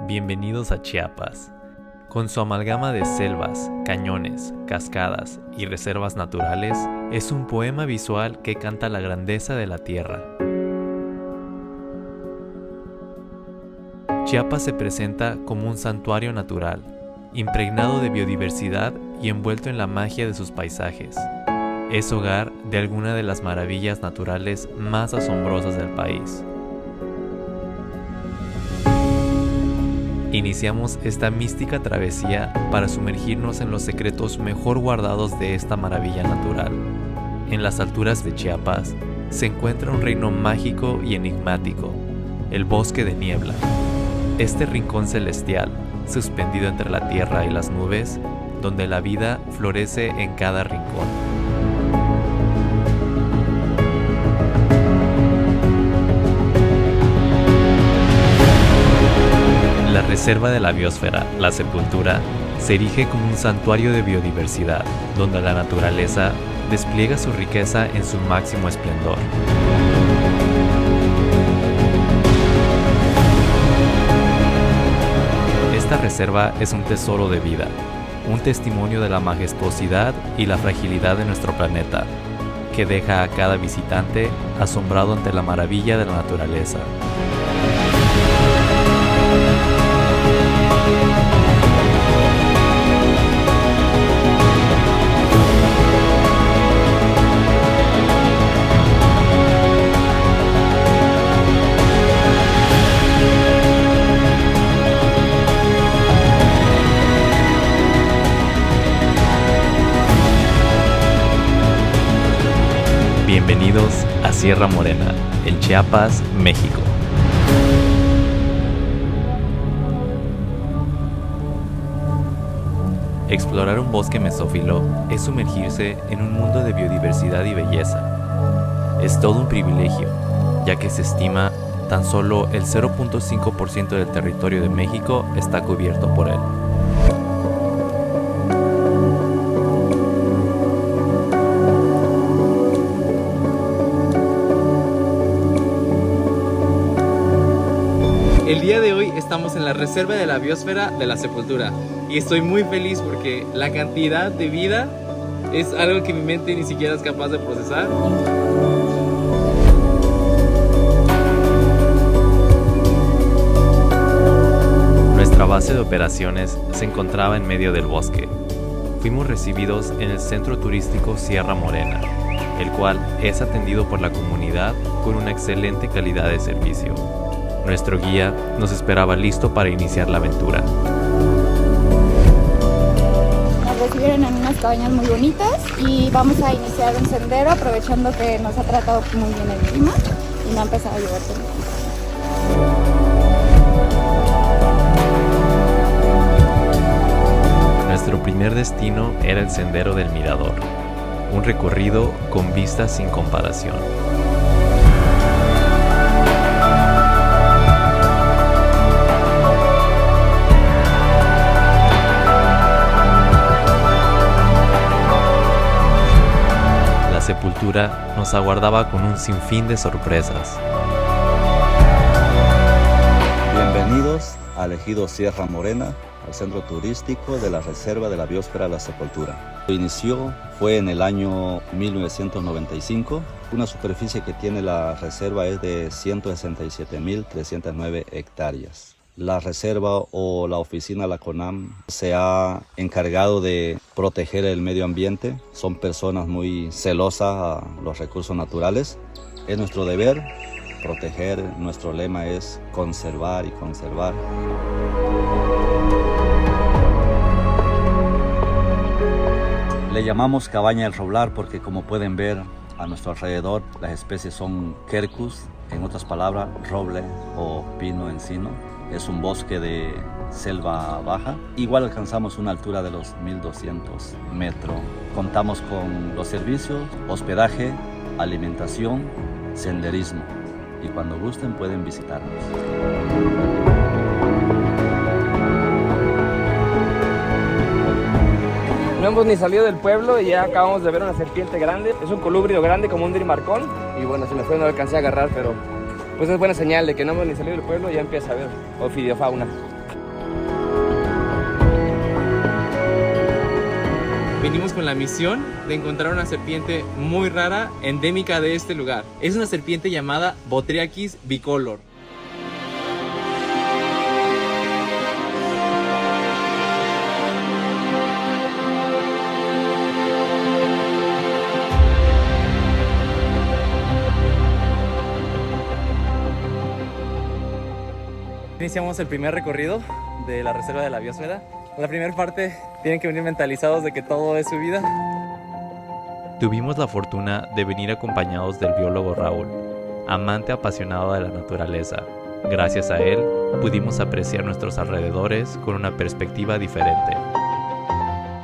Bienvenidos a Chiapas. Con su amalgama de selvas, cañones, cascadas y reservas naturales, es un poema visual que canta la grandeza de la tierra. Chiapas se presenta como un santuario natural, impregnado de biodiversidad y envuelto en la magia de sus paisajes. Es hogar de alguna de las maravillas naturales más asombrosas del país. Iniciamos esta mística travesía para sumergirnos en los secretos mejor guardados de esta maravilla natural. En las alturas de Chiapas se encuentra un reino mágico y enigmático, el Bosque de Niebla. Este rincón celestial, suspendido entre la tierra y las nubes, donde la vida florece en cada rincón. La Reserva de la Biosfera, La Sepultura, se erige como un santuario de biodiversidad, donde la naturaleza despliega su riqueza en su máximo esplendor. Esta reserva es un tesoro de vida, un testimonio de la majestuosidad y la fragilidad de nuestro planeta, que deja a cada visitante asombrado ante la maravilla de la naturaleza. Bienvenidos a Sierra Morena, en Chiapas, México. Explorar un bosque mesófilo es sumergirse en un mundo de biodiversidad y belleza. Es todo un privilegio, ya que se estima tan solo el 0.5% del territorio de México está cubierto por él. El día de hoy estamos en la Reserva de la Biosfera de La Sepultura y estoy muy feliz porque la cantidad de vida es algo que mi mente ni siquiera es capaz de procesar. Nuestra base de operaciones se encontraba en medio del bosque. Fuimos recibidos en el centro turístico Sierra Morena, el cual es atendido por la comunidad con una excelente calidad de servicio. Nuestro guía nos esperaba listo para iniciar la aventura. Nos recibieron en unas cabañas muy bonitas y vamos a iniciar un sendero aprovechando que nos ha tratado muy bien el clima y me ha empezado a llover todo. Nuestro primer destino era el Sendero del Mirador, un recorrido con vistas sin comparación. La Sepultura nos aguardaba con un sinfín de sorpresas. Bienvenidos al ejido Sierra Morena, al centro turístico de la Reserva de la Biosfera La Sepultura. Su inicio fue en el año 1995. Una superficie que tiene la reserva es de 167.309 hectáreas. La reserva o la oficina, la CONAM, se ha encargado de proteger el medio ambiente. Son personas muy celosas a los recursos naturales. Es nuestro deber proteger. Nuestro lema es conservar y conservar. Le llamamos cabaña del roblar porque, como pueden ver a nuestro alrededor, las especies son quercus, en otras palabras, roble o pino encino. Es un bosque de selva baja. Igual alcanzamos una altura de los 1200 metros. Contamos con los servicios, hospedaje, alimentación, senderismo. Y cuando gusten pueden visitarnos. No hemos ni salido del pueblo y ya acabamos de ver una serpiente grande. Es un colubrio grande como un drimarcón. Y bueno, se me fue, no lo alcancé a agarrar, pero pues es buena señal de que no hemos ni salido del pueblo y ya empieza a ver ofideofauna. venimos con la misión de encontrar una serpiente muy rara, endémica de este lugar. Es una serpiente llamada Botrytis bicolor. Iniciamos el primer recorrido de la reserva de la biosfera. En la primera parte tienen que venir mentalizados de que todo es su vida. Tuvimos la fortuna de venir acompañados del biólogo Raúl, amante apasionado de la naturaleza. Gracias a él pudimos apreciar nuestros alrededores con una perspectiva diferente.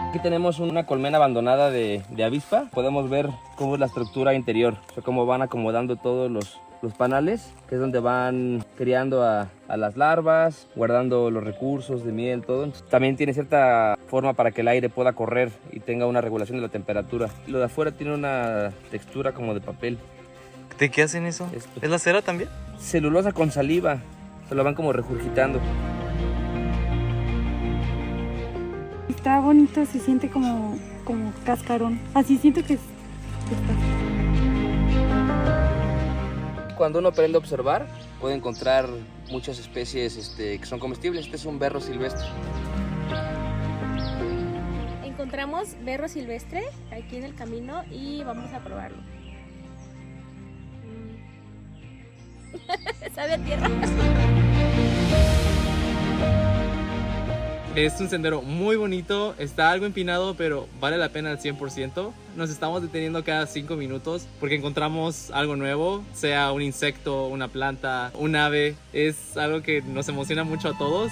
Aquí tenemos una colmena abandonada de avispa. Podemos ver cómo es la estructura interior, o sea, cómo van acomodando todos los panales, que es donde van criando a las larvas, guardando los recursos de miel, todo. También tiene cierta forma para que el aire pueda correr y tenga una regulación de la temperatura. Lo de afuera tiene una textura como de papel. ¿De qué hacen eso? ¿Es la cera también? Celulosa con saliva, se lo van como regurgitando. Está bonito, se siente como cascarón. Así siento que está. Cuando uno aprende a observar, puede encontrar muchas especies que son comestibles. Este es un berro silvestre. Encontramos berro silvestre aquí en el camino y vamos a probarlo. Sabe a tierra. Es un sendero muy bonito, está algo empinado, pero vale la pena al 100%. Nos estamos deteniendo cada 5 minutos porque encontramos algo nuevo, sea un insecto, una planta, un ave. Es algo que nos emociona mucho a todos.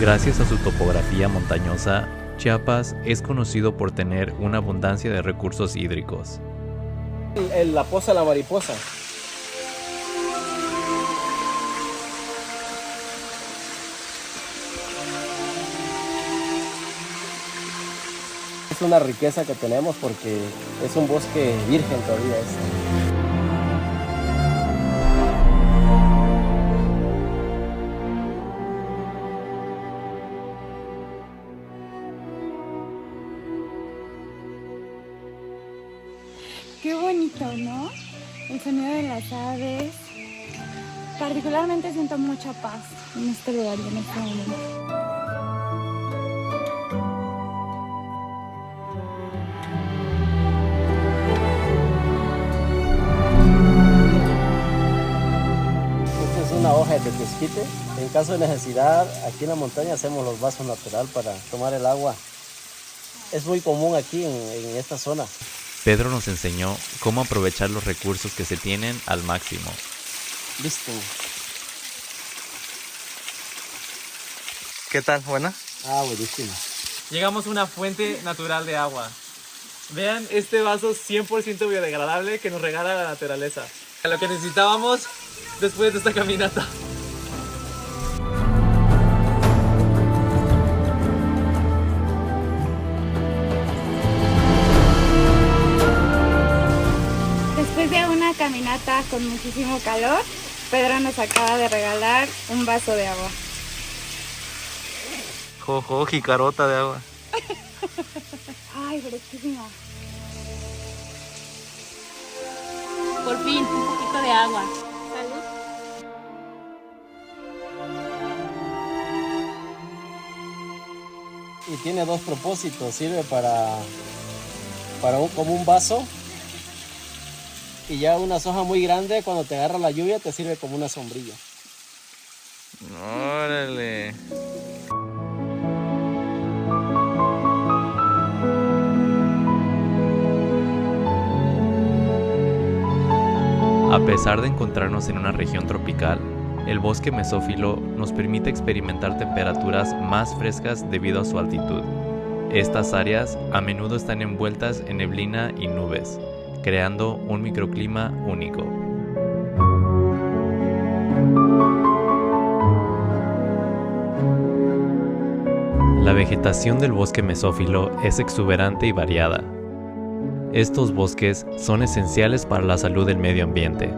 Gracias a su topografía montañosa, Chiapas es conocido por tener una abundancia de recursos hídricos. La poza de la mariposa. Es una riqueza que tenemos porque es un bosque virgen todavía. Qué bonito, ¿no? El sonido de las aves. Particularmente siento mucha paz en este lugar y en este momento. Esta es una hoja de tequesquite. En caso de necesidad, aquí en la montaña hacemos los vasos naturales para tomar el agua. Es muy común aquí en esta zona. Pedro nos enseñó cómo aprovechar los recursos que se tienen al máximo. Listo. ¿Qué tal? ¿Buena? Buenísimo. Llegamos a una fuente natural de agua. Vean este vaso 100% biodegradable que nos regala la naturaleza. Lo que necesitábamos después de esta caminata. Después de una caminata con muchísimo calor, Pedro nos acaba de regalar un vaso de agua. Jojo, jicarota de agua. Ay, fresquísima. Por fin, un poquito de agua. Salud. Y tiene dos propósitos. Sirve para como un vaso. Y ya una hoja muy grande, cuando te agarra la lluvia, te sirve como una sombrilla. Órale. A pesar de encontrarnos en una región tropical, el bosque mesófilo nos permite experimentar temperaturas más frescas debido a su altitud. Estas áreas a menudo están envueltas en neblina y nubes, creando un microclima único. La vegetación del bosque mesófilo es exuberante y variada. Estos bosques son esenciales para la salud del medio ambiente.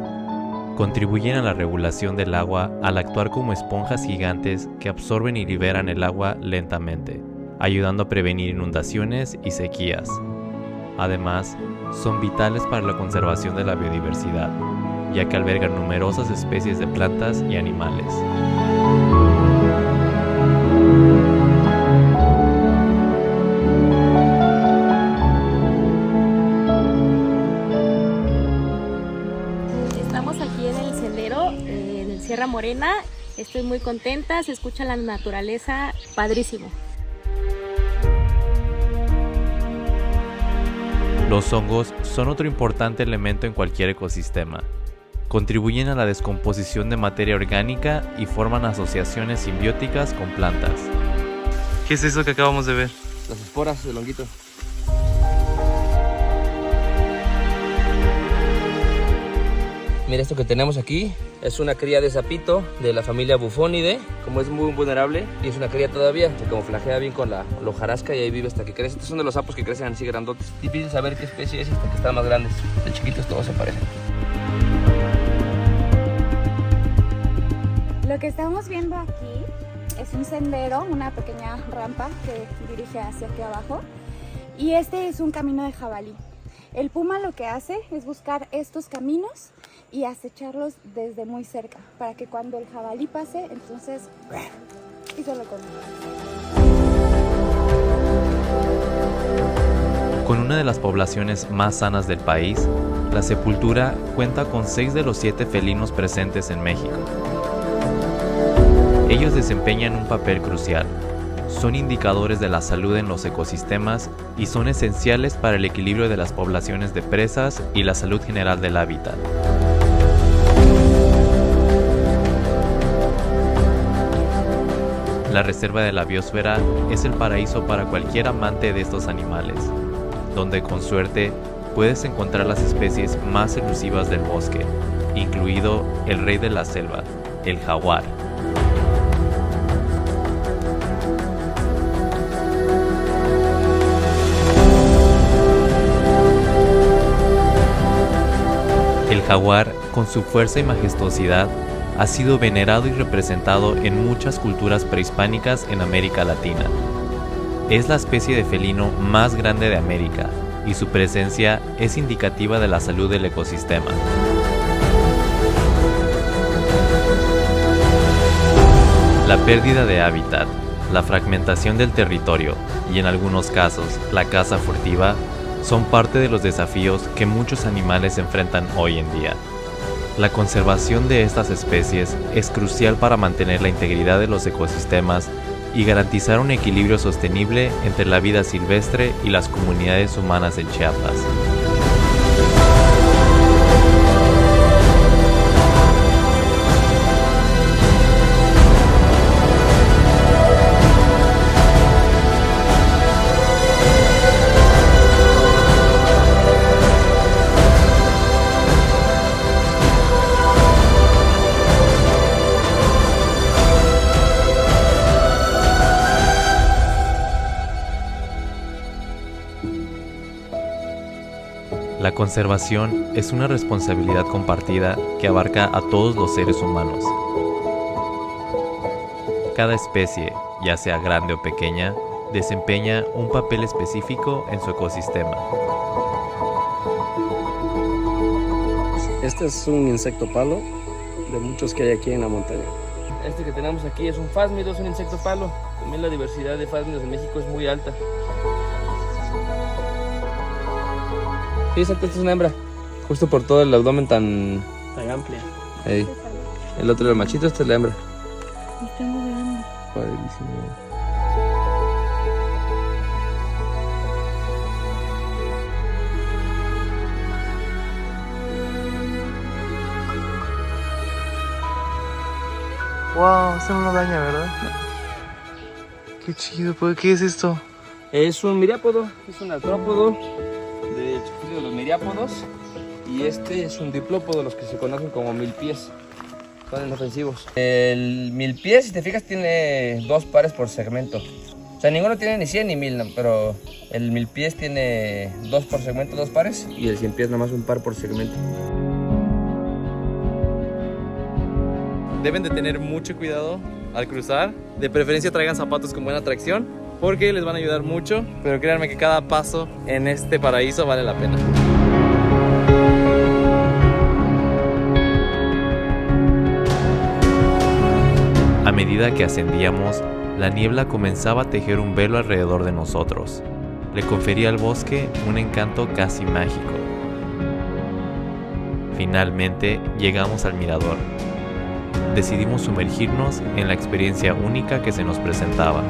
Contribuyen a la regulación del agua al actuar como esponjas gigantes que absorben y liberan el agua lentamente, ayudando a prevenir inundaciones y sequías. Además, son vitales para la conservación de la biodiversidad, ya que albergan numerosas especies de plantas y animales. Estamos aquí en el sendero, en Sierra Morena. Estoy muy contenta, se escucha la naturaleza, padrísimo. Los hongos son otro importante elemento en cualquier ecosistema. Contribuyen a la descomposición de materia orgánica y forman asociaciones simbióticas con plantas. ¿Qué es eso que acabamos de ver? Las esporas del honguito. Mira, esto que tenemos aquí es una cría de sapito de la familia Bufonidae. Como es muy vulnerable y es una cría todavía, se camuflajea bien con la hojarasca y ahí vive hasta que crece. Estos son de los sapos que crecen así grandotes. Difícil saber qué especie es hasta que están más grandes. De chiquitos todos se parecen. Lo que estamos viendo aquí es un sendero, una pequeña rampa que dirige hacia aquí abajo. Y este es un camino de jabalí. El puma lo que hace es buscar estos caminos y acecharlos desde muy cerca, para que cuando el jabalí pase, entonces, y se lo come. Con una de las poblaciones más sanas del país, La Sepultura cuenta con 6 de los 7 felinos presentes en México. Ellos desempeñan un papel crucial. Son indicadores de la salud en los ecosistemas y son esenciales para el equilibrio de las poblaciones de presas y la salud general del hábitat. La Reserva de la Biosfera es el paraíso para cualquier amante de estos animales, donde con suerte puedes encontrar las especies más elusivas del bosque, incluido el rey de la selva, el jaguar. El jaguar, con su fuerza y majestuosidad, ha sido venerado y representado en muchas culturas prehispánicas en América Latina. Es la especie de felino más grande de América y su presencia es indicativa de la salud del ecosistema. La pérdida de hábitat, la fragmentación del territorio y en algunos casos la caza furtiva son parte de los desafíos que muchos animales enfrentan hoy en día. La conservación de estas especies es crucial para mantener la integridad de los ecosistemas y garantizar un equilibrio sostenible entre la vida silvestre y las comunidades humanas en Chiapas. La conservación es una responsabilidad compartida que abarca a todos los seres humanos. Cada especie, ya sea grande o pequeña, desempeña un papel específico en su ecosistema. Este es un insecto palo de muchos que hay aquí en la montaña. Este que tenemos aquí es un fásmido, es un insecto palo. También la diversidad de fásmidos en México es muy alta. Sí, exacto, esta es una hembra. Justo por todo el abdomen tan Amplia. Ahí. El otro es el machito, esta es la hembra. Está muy grande. Padrísimo. Wow, esto no lo daña, ¿verdad? Qué chido, ¿qué es esto? Es un miriápodo, es un artrópodo de Chipilio de los miriápodos. Y este es un diplópodo, los que se conocen como milpies. Son inofensivos. El milpies, si te fijas, tiene 2 pares por segmento. O sea, ninguno tiene ni 100 ni 1000, ¿no? Pero el milpies tiene 2 por segmento, 2 pares. Y el 100 pies nada más un par por segmento. Deben de tener mucho cuidado al cruzar. De preferencia traigan zapatos con buena tracción porque les van a ayudar mucho. Pero créanme que cada paso en este paraíso vale la pena. A medida que ascendíamos, la niebla comenzaba a tejer un velo alrededor de nosotros. Le confería al bosque un encanto casi mágico. Finalmente llegamos al mirador. Decidimos sumergirnos en la experiencia única que se nos presentaba.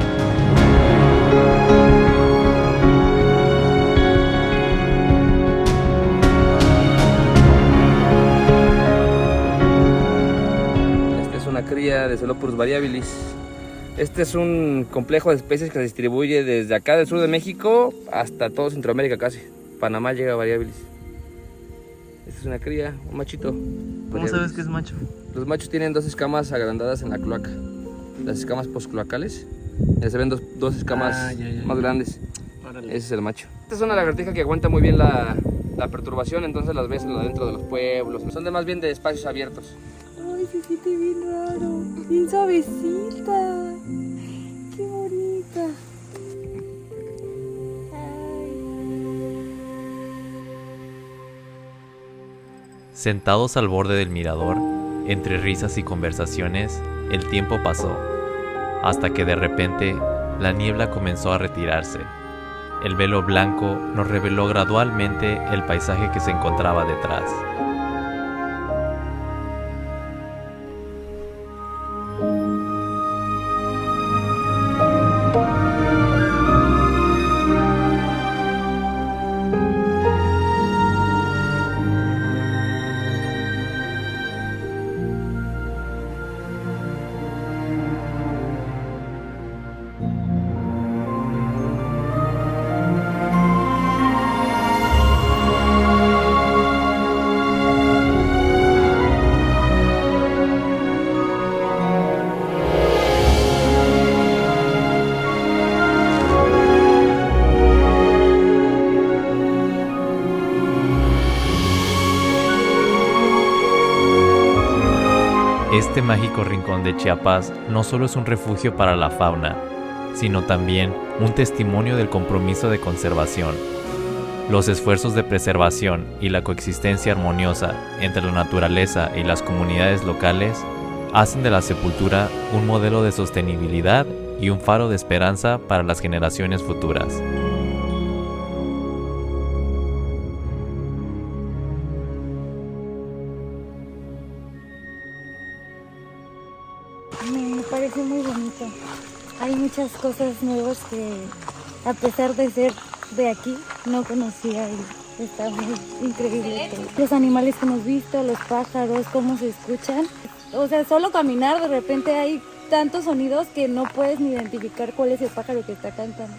Esta es una cría de Celopurus variabilis. Este es un complejo de especies que se distribuye desde acá del sur de México hasta todo Centroamérica casi. Panamá llega a variabilis. Esta es una cría, un machito. ¿Cómo sabes que es macho? Los machos tienen 2 escamas agrandadas en la cloaca, las escamas postcloacales. Ya se ven dos escamas más grandes. Órale. Ese es el macho. Esta es una lagartija que aguanta muy bien la perturbación, entonces las ves dentro de los pueblos. Son más bien de espacios abiertos. Ay, se siente bien raro, bien suavecita. Qué bonita. Sentados al borde del mirador, entre risas y conversaciones, el tiempo pasó, hasta que de repente la niebla comenzó a retirarse. El velo blanco nos reveló gradualmente el paisaje que se encontraba detrás. Este mágico rincón de Chiapas no solo es un refugio para la fauna, sino también un testimonio del compromiso de conservación. Los esfuerzos de preservación y la coexistencia armoniosa entre la naturaleza y las comunidades locales hacen de la sepultura un modelo de sostenibilidad y un faro de esperanza para las generaciones futuras. Me parece muy bonito. Hay muchas cosas nuevas que, a pesar de ser de aquí, no conocía y está muy increíble todo. Los animales que hemos visto, los pájaros, cómo se escuchan. O sea, solo caminar, de repente hay tantos sonidos que no puedes ni identificar cuál es el pájaro que está cantando.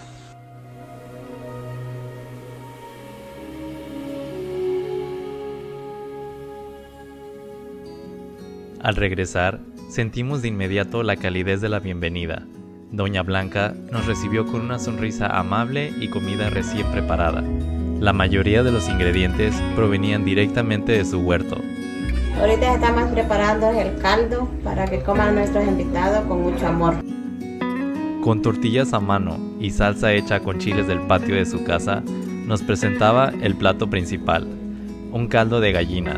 Al regresar, sentimos de inmediato la calidez de la bienvenida. Doña Blanca nos recibió con una sonrisa amable y comida recién preparada. La mayoría de los ingredientes provenían directamente de su huerto. Ahorita estamos preparando el caldo para que coman nuestros invitados con mucho amor. Con tortillas a mano y salsa hecha con chiles del patio de su casa, nos presentaba el plato principal, un caldo de gallina.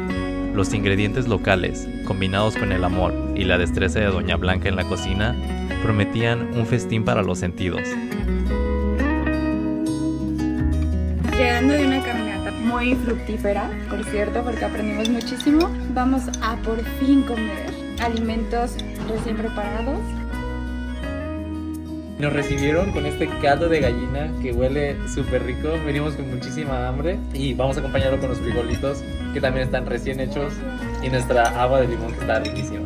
Los ingredientes locales, combinados con el amor y la destreza de Doña Blanca en la cocina, prometían un festín para los sentidos. Llegando de una caminata muy fructífera, por cierto, porque aprendimos muchísimo, vamos a por fin comer alimentos recién preparados. Nos recibieron con este caldo de gallina que huele súper rico. Venimos con muchísima hambre y vamos a acompañarlo con los frijolitos que también están recién hechos y nuestra agua de limón que está riquísima.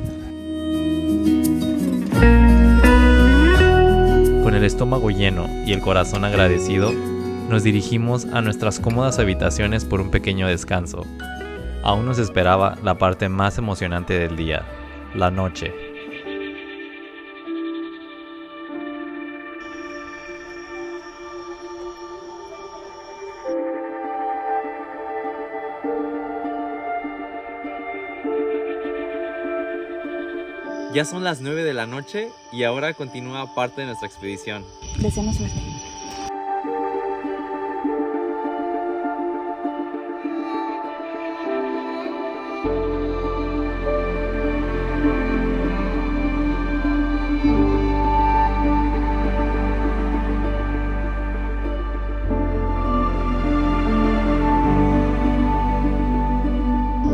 Con el estómago lleno y el corazón agradecido, nos dirigimos a nuestras cómodas habitaciones por un pequeño descanso. Aún nos esperaba la parte más emocionante del día, la noche. Ya son las 9 de la noche y ahora continúa parte de nuestra expedición. Deseamos suerte.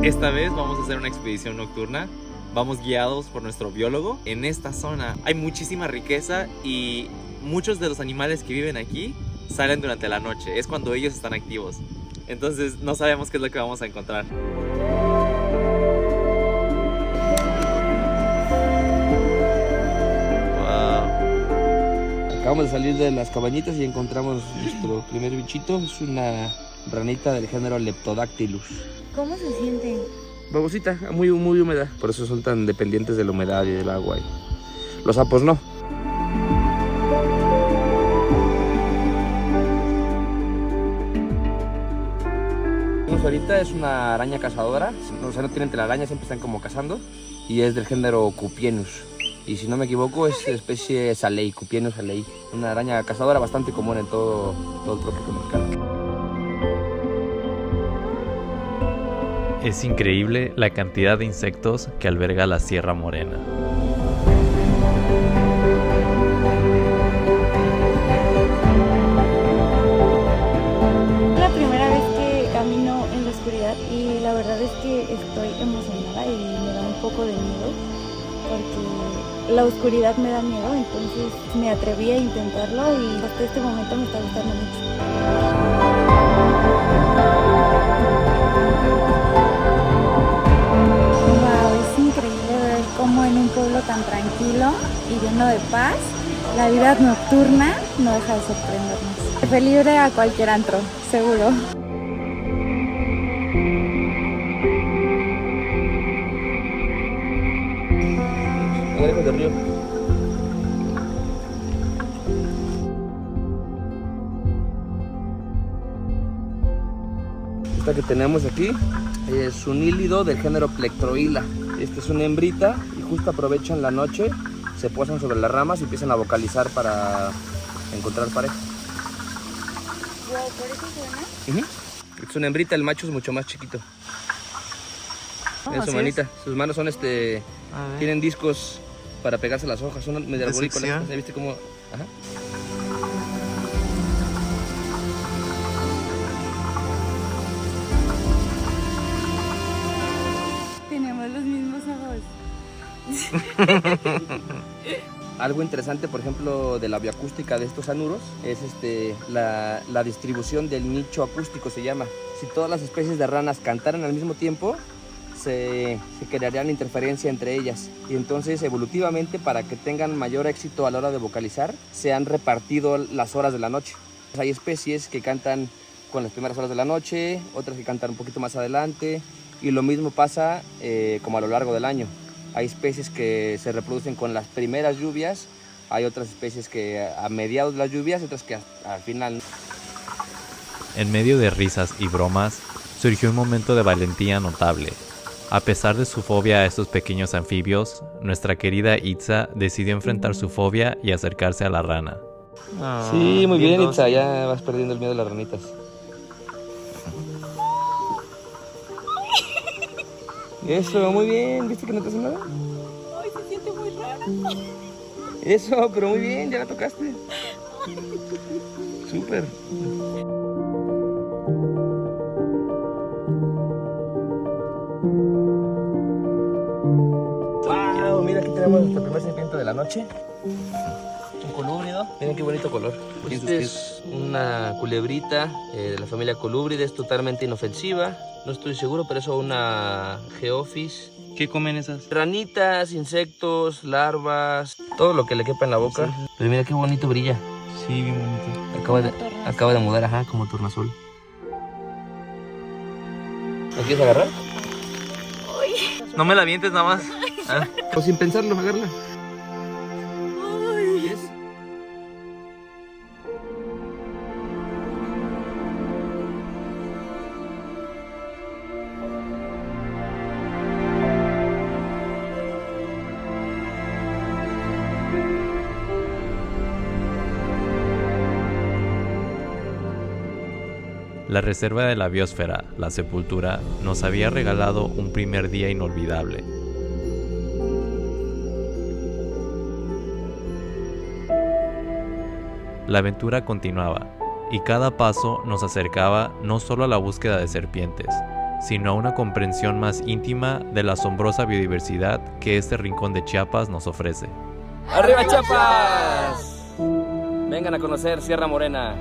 Esta vez vamos a hacer una expedición nocturna. Vamos guiados por nuestro biólogo. En esta zona hay muchísima riqueza y muchos de los animales que viven aquí salen durante la noche. Es cuando ellos están activos. Entonces no sabemos qué es lo que vamos a encontrar. Wow. Acabamos de salir de las cabañitas y encontramos nuestro primer bichito. Es una ranita del género Leptodactylus. ¿Cómo se siente? Babosita, muy húmeda. Por eso son tan dependientes de la humedad y del agua. Los sapos no. Ahorita es una araña cazadora. O sea, no tienen telaraña, siempre están como cazando. Y es del género Cupienus. Y si no me equivoco, es especie Salei, Cupienus salei. Una araña cazadora bastante común en todo el trópico mexicano. Es increíble la cantidad de insectos que alberga la Sierra Morena. Es la primera vez que camino en la oscuridad y la verdad es que estoy emocionada y me da un poco de miedo porque la oscuridad me da miedo, entonces me atreví a intentarlo y hasta este momento me está gustando mucho. Como en un pueblo tan tranquilo y lleno de paz, la vida nocturna no deja de sorprendernos. Fue libre a cualquier antro, seguro. Lejos del río. Esta que tenemos aquí es un hílido del género Plectroila. Esta es una hembrita y justo aprovechan la noche, se posan sobre las ramas y empiezan a vocalizar para encontrar pareja. Wow, ¿por eso suena? Es una hembrita, el macho es mucho más chiquito. Mira su manita, sus manos son tienen discos para pegarse a las hojas, son medio arborícolas. ¿Viste cómo? Ajá. Algo interesante, por ejemplo, de la bioacústica de estos anuros es la distribución del nicho acústico, se llama. Si todas las especies de ranas cantaran al mismo tiempo, se crearía una interferencia entre ellas. Y entonces, evolutivamente, para que tengan mayor éxito a la hora de vocalizar, se han repartido las horas de la noche. Hay especies que cantan con las primeras horas de la noche, otras que cantan un poquito más adelante, y lo mismo pasa como a lo largo del año. Hay especies que se reproducen con las primeras lluvias, hay otras especies que a mediados de las lluvias, otras que al final. En medio de risas y bromas, surgió un momento de valentía notable. A pesar de su fobia a estos pequeños anfibios, nuestra querida Itza decidió enfrentar su fobia y acercarse a la rana. Sí, muy bien, Itza, ya vas perdiendo el miedo a las ranitas. Eso, muy bien, ¿viste que no te hace nada? Ay, se siente muy raro. Eso, pero muy bien, ya la tocaste. Súper. Wow, mira, aquí tenemos nuestro primer serpiente de la noche. Un colúbrido. Miren qué bonito color. Este es una culebrita de la familia Colúbrida, es totalmente inofensiva. No estoy seguro, pero eso una Geophis. ¿Qué comen esas? Ranitas, insectos, larvas, todo lo que le quepa en la boca. Sí. Pero mira qué bonito brilla. Sí, bien bonito. Acaba de mudar, ajá, como tornasol. ¿Lo quieres agarrar? No me la avientes nada más. O sin pensarlo, agarra. La reserva de la biosfera, La Sepultura, nos había regalado un primer día inolvidable. La aventura continuaba, y cada paso nos acercaba no solo a la búsqueda de serpientes, sino a una comprensión más íntima de la asombrosa biodiversidad que este rincón de Chiapas nos ofrece. ¡Arriba Chiapas! Vengan a conocer Sierra Morena.